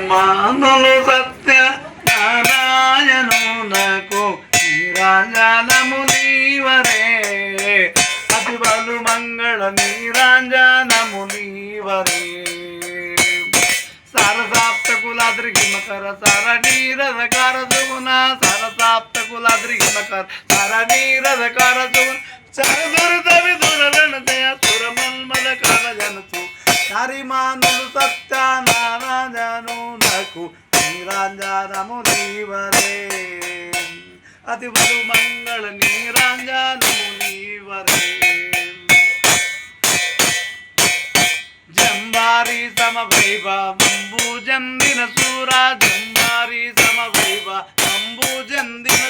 జన్మానులు సత్య నారాయణునకు నీరాజనము నీవరే అతి బలు మంగళ నీరాజనము నీవరే సరసాప్త కులాద్రికి మకర సరణీరధకార సుగుణ సరసాప్త కులాద్రికి మకర సరణీరధకార సుగుణ సరదురిత విదురణ దయ సురమన్మద కాల జనసు హరిమానులు సత్యనారాయణునకు నీరాజనము నీవరే అతి బలు మంగళ నీరాజనము నీవరే జంబారి సమవైభవంబు జందిన సూరా జంబారి సమవైభవంబు జందిన